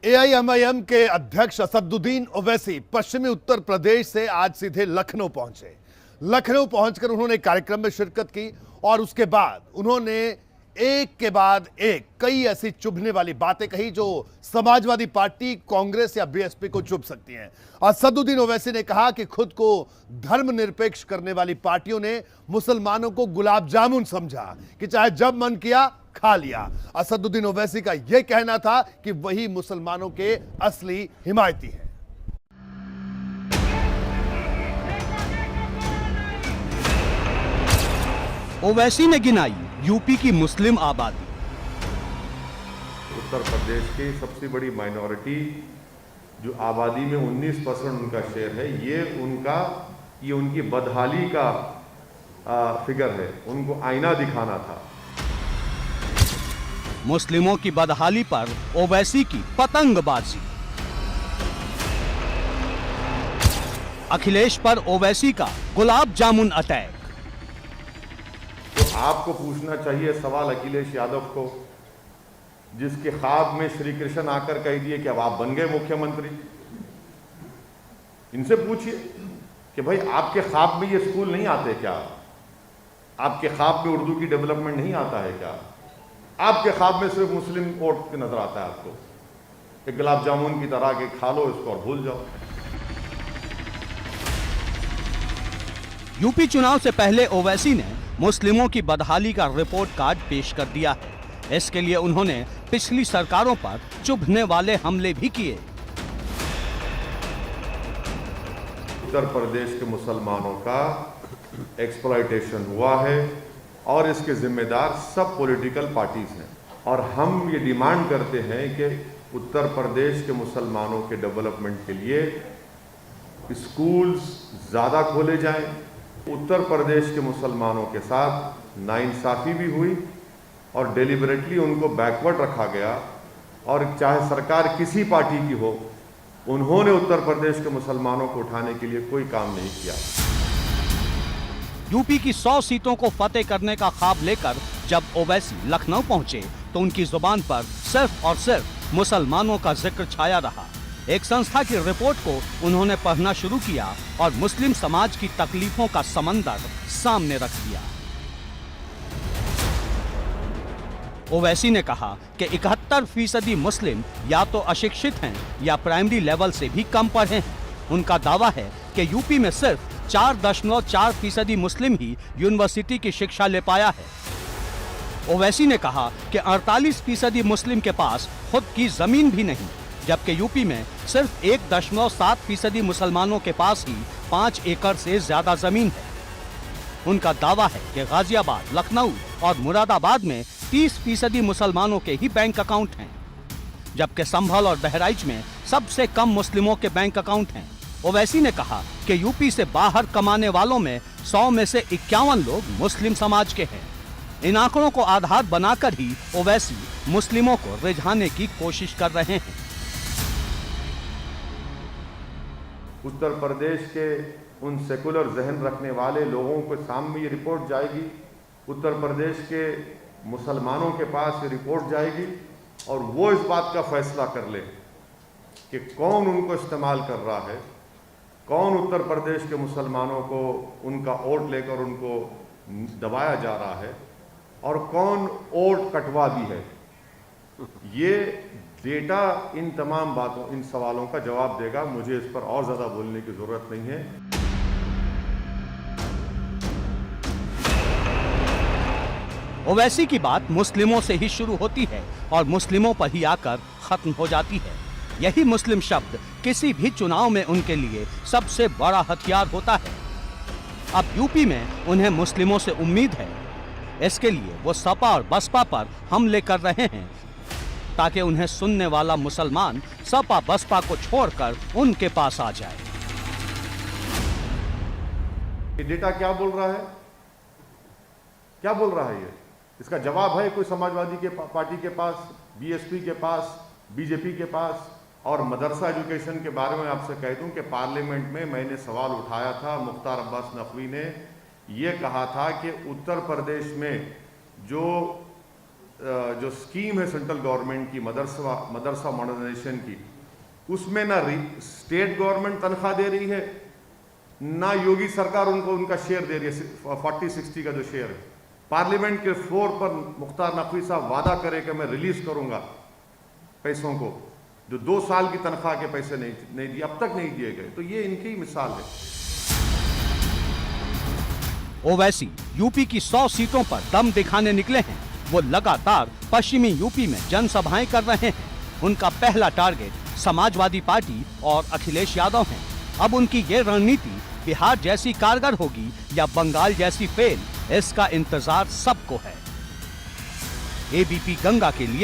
AIMIM के अध्यक्ष असदुद्दीन ओवैसी पश्चिमी उत्तर प्रदेश से आज सीधे लखनऊ पहुंचे। लखनऊ पहुंचकर उन्होंने कार्यक्रम में शिरकत की और उसके बाद उन्होंने एक के बाद एक कई ऐसी चुभने वाली बातें कही जो समाजवादी पार्टी, कांग्रेस या बीएसपी को चुभ सकती हैं। असदुद्दीन ओवैसी ने कहा कि खुद को धर्मनिरपेक्ष करने वाली पार्टियों ने मुसलमानों को गुलाब जामुन समझा कि चाहे जब मन किया खा लिया। असदुद्दीन ओवैसी का यह कहना था कि वही मुसलमानों के असली हिमायती हैं। ओवैसी ने गिनाई यूपी की मुस्लिम आबादी। उत्तर प्रदेश की सबसे बड़ी माइनॉरिटी जो आबादी में 19% उनका शेयर है, ये उनकी बदहाली का फिगर है। उनको आईना दिखाना था। मुस्लिमों की बदहाली पर ओवैसी की पतंगबाजी। अखिलेश पर ओवैसी का गुलाब जामुन अटैक। तो आपको पूछना चाहिए सवाल अखिलेश यादव को, जिसके ख्वाब में श्री कृष्ण आकर कह दिए कि अब आप बन गए मुख्यमंत्री। इनसे पूछिए कि भाई आपके ख्वाब में ये स्कूल नहीं आते क्या? आपके ख्वाब में उर्दू की डेवलपमेंट नहीं आता है क्या? आपके ख्वाब में सिर्फ मुस्लिम वोट नजर आता है आपको? एक गुलाब जामुन की तरह के खा लो इसको और भूल जाओ। यूपी चुनाव से पहले ओवैसी ने मुस्लिमों की बदहाली का रिपोर्ट कार्ड पेश कर दिया है। इसके लिए उन्होंने पिछली सरकारों पर चुभने वाले हमले भी किए। उत्तर प्रदेश के मुसलमानों का एक्सप्लॉयटेशन हुआ है और इसके जिम्मेदार सब पॉलिटिकल पार्टीज हैं। और हम ये डिमांड करते हैं कि उत्तर प्रदेश के मुसलमानों के डेवलपमेंट के लिए स्कूल्स ज़्यादा खोले जाएं। उत्तर प्रदेश के मुसलमानों के साथ नाइंसाफ़ी भी हुई और डेलिबरेटली उनको बैकवर्ड रखा गया। और चाहे सरकार किसी पार्टी की हो, उन्होंने उत्तर प्रदेश के मुसलमानों को उठाने के लिए कोई काम नहीं किया। यूपी की 100 सीटों को फतेह करने का ख्वाब लेकर जब ओवैसी लखनऊ पहुंचे तो उनकी जुबान पर सिर्फ और सिर्फ मुसलमानों का जिक्र छाया रहा। एक संस्था की रिपोर्ट को उन्होंने पढ़ना शुरू किया और मुस्लिम समाज की तकलीफों का समंदर सामने रख दिया। ओवैसी ने कहा कि 71% मुस्लिम या तो अशिक्षित हैं या प्राइमरी लेवल से भी कम पढ़े हैं। उनका दावा है कि यूपी में सिर्फ 4.4% मुस्लिम ही यूनिवर्सिटी की शिक्षा ले पाया है। ओवैसी ने कहा कि 48% मुस्लिम के पास खुद की जमीन भी नहीं, जबकि यूपी में सिर्फ 1.7% मुसलमानों के पास ही 5 एकड़ से ज्यादा जमीन है। उनका दावा है कि गाजियाबाद, लखनऊ और मुरादाबाद में 30% मुसलमानों के ही बैंक अकाउंट हैं, जबकि संभल और बहराइच में सबसे कम मुस्लिमों के बैंक अकाउंट हैं। ओवैसी ने कहा कि यूपी से बाहर कमाने वालों में 100 में से 51 लोग मुस्लिम समाज के हैं। इन आंकड़ों को आधार बनाकर ही ओवैसी मुस्लिमों को रिझाने की कोशिश कर रहे हैं। उत्तर प्रदेश के उन सेकुलर जहन रखने वाले लोगों के सामने ये रिपोर्ट जाएगी, उत्तर प्रदेश के मुसलमानों के पास ये रिपोर्ट जाएगी और वो इस बात का फैसला कर ले कि कौन उनको इस्तेमाल कर रहा है, कौन उत्तर प्रदेश के मुसलमानों को उनका वोट लेकर उनको दबाया जा रहा है और कौन वोट कटवा भी है। ये डेटा इन तमाम बातों, इन सवालों का जवाब देगा। मुझे इस पर और ज़्यादा बोलने की ज़रूरत नहीं है। ओवैसी की बात मुस्लिमों से ही शुरू होती है और मुस्लिमों पर ही आकर खत्म हो जाती है। यही मुस्लिम शब्द किसी भी चुनाव में उनके लिए सबसे बड़ा हथियार होता है। अब यूपी में उन्हें मुस्लिमों से उम्मीद है। इसके लिए वो सपा और बसपा पर हमले कर रहे हैं ताकि उन्हें सुनने वाला मुसलमान सपा बसपा को छोड़कर उनके पास आ जाए। ये डेटा क्या बोल रहा है? क्या बोल रहा है ये? इसका जवाब है कोई समाजवादी के पार्टी के पास, बीएसपी के पास, बीजेपी के पास? और मदरसा एजुकेशन के बारे में आपसे कह दूं कि पार्लियामेंट में मैंने सवाल उठाया था। मुख्तार अब्बास नकवी ने यह कहा था कि उत्तर प्रदेश में जो जो स्कीम है सेंट्रल गवर्नमेंट की मदरसा मॉडर्नाइजेशन की, उसमें ना स्टेट गवर्नमेंट तनख्वाह दे रही है, ना योगी सरकार उनको उनका शेयर दे रही है, 40-60 का जो शेयर है। पार्लियामेंट के फ्लोर पर मुख्तार नकवी साहब वादा करे कि मैं रिलीज करूंगा पैसों को, जो 2 साल की तनख्वाह के पैसे नहीं दिए, अब तक नहीं दिए गए। तो ये इनकी ही मिसाल है। ओवैसी यूपी की 100 सीटों पर दम दिखाने निकले हैं। वो लगातार पश्चिमी यूपी में जनसभाएं कर रहे हैं। उनका पहला टारगेट समाजवादी पार्टी और अखिलेश यादव हैं। अब उनकी ये रणनीति बिहार जैसी कारगर होगी या बंगाल जैसी फेल, इसका इंतजार सबको है। एबीपी गंगा के लिए